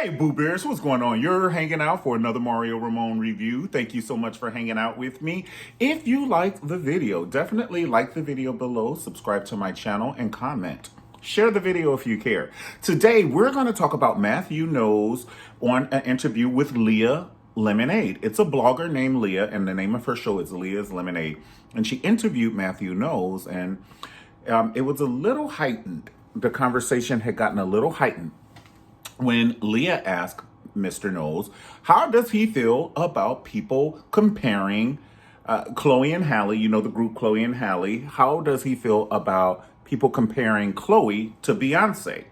Hey, Boo Bears, what's going on? You're hanging out for another Mario Ramon review. Thank you so much for hanging out with me. If you like the video, definitely like the video below, subscribe to my channel, and comment. Share the video if you care. Today, we're going to talk about Matthew Knowles on an interview with Leah Lemonade. It's a blogger named Leah, and the name of her show is Leah's Lemonade. And she interviewed Matthew Knowles, and it was a little heightened. The conversation had gotten a little heightened when Leah asked Mr. Knowles, how does he feel about people comparing Chloe and Halle, you know the group Chloe and Halle, how does he feel about people comparing Chloe to Beyoncé?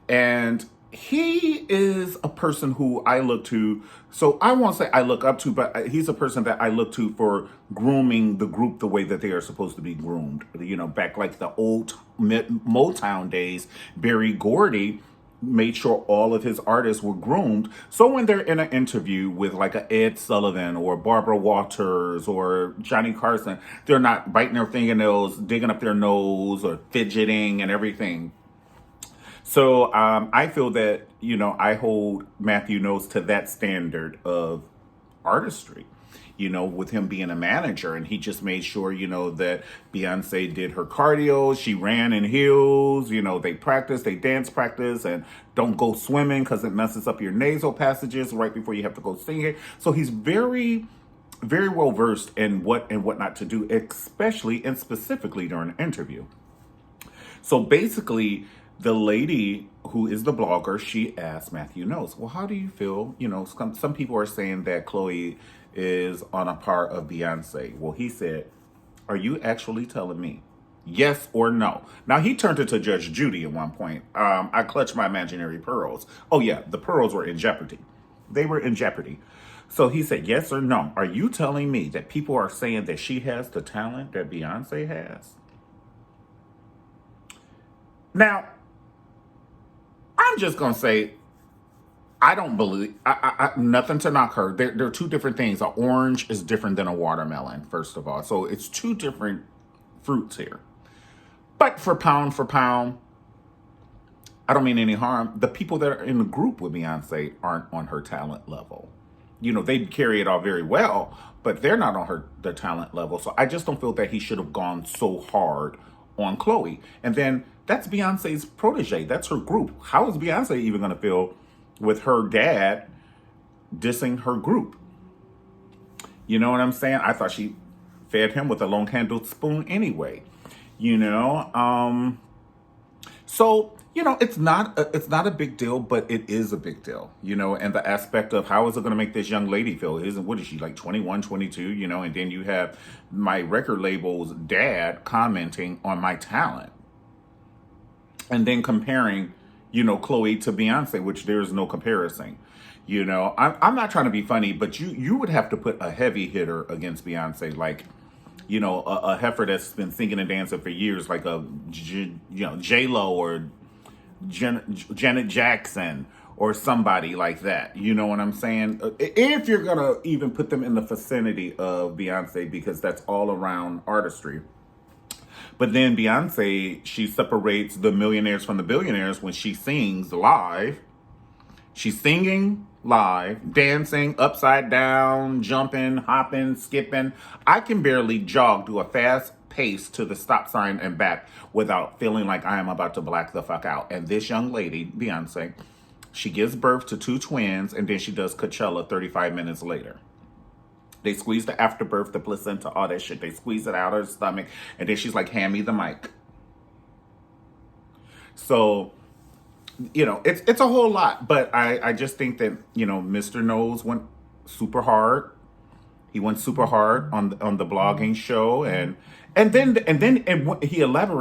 And he is a person who I look to, so I won't say I look up to, but he's a person that I look to for grooming the group the way that they are supposed to be groomed. You know, back like the old Motown days, Berry Gordy made sure all of his artists were groomed. So when they're in an interview with like a Ed Sullivan or Barbara Walters or Johnny Carson, they're not biting their fingernails, digging up their nose or fidgeting and everything. So I feel that, you know, I hold Matthew Knowles to that standard of artistry, you know, with him being a manager. And he just made sure, you know, that Beyonce did her cardio. She ran in heels, you know, they practice, they dance practice, and don't go swimming because it messes up your nasal passages right before you have to go sing it. So he's very well versed in what and what not to do, especially and specifically during an interview. So basically, the lady who is the blogger, she asked Matthew Knowles, well, how do you feel? You know, some people are saying that Chloe is on a par of Beyonce. Well, he said, are you actually telling me yes or no? Now, he turned it to Judge Judy at one point. I clutched my imaginary pearls. Oh, yeah, the pearls were in jeopardy. They were in jeopardy. So he said, yes or no? Are you telling me that people are saying that she has the talent that Beyonce has? Now, I'm just going to say, I don't believe, nothing to knock her. They're two different things. An orange is different than a watermelon, first of all. So it's two different fruits here. But for pound, I don't mean any harm. The people that are in the group with Beyonce aren't on her talent level. You know, they carry it all very well, but they're not on the talent level. So I just don't feel that he should have gone so hard on Chloe. And then that's Beyonce's protege. That's her group. How is Beyonce even going to feel with her dad dissing her group? You know what I'm saying? I thought she fed him with a long-handled spoon anyway. You know? So, you know, it's not a big deal, but it is a big deal, you know, and the aspect of how is it going to make this young lady feel? What is she, like 21, 22, you know, and then you have my record label's dad commenting on my talent and then comparing, you know, Chloe to Beyonce, which there's no comparison. You know, I'm not trying to be funny, but you would have to put a heavy hitter against Beyonce, like, you know, a heifer that's been singing and dancing for years, like J-Lo or Janet Jackson or somebody like that. You know what I'm saying? If you're going to even put them in the vicinity of Beyonce, because that's all around artistry. But then Beyonce, she separates the millionaires from the billionaires when she sings live. She's singing live, dancing, upside down, jumping, hopping, skipping. I can barely jog, do a fast pace to the stop sign and back without feeling like I am about to black the fuck out. And this young lady, Beyonce, she gives birth to two twins, and then she does Coachella 35 minutes later. They squeeze the afterbirth, the placenta, all that shit. They squeeze it out of her stomach, and then she's like, hand me the mic. So, you know, it's a whole lot, but I just think that, you know, Mr. Knowles went super hard. He went super hard on the blogging show, and then he elaborated.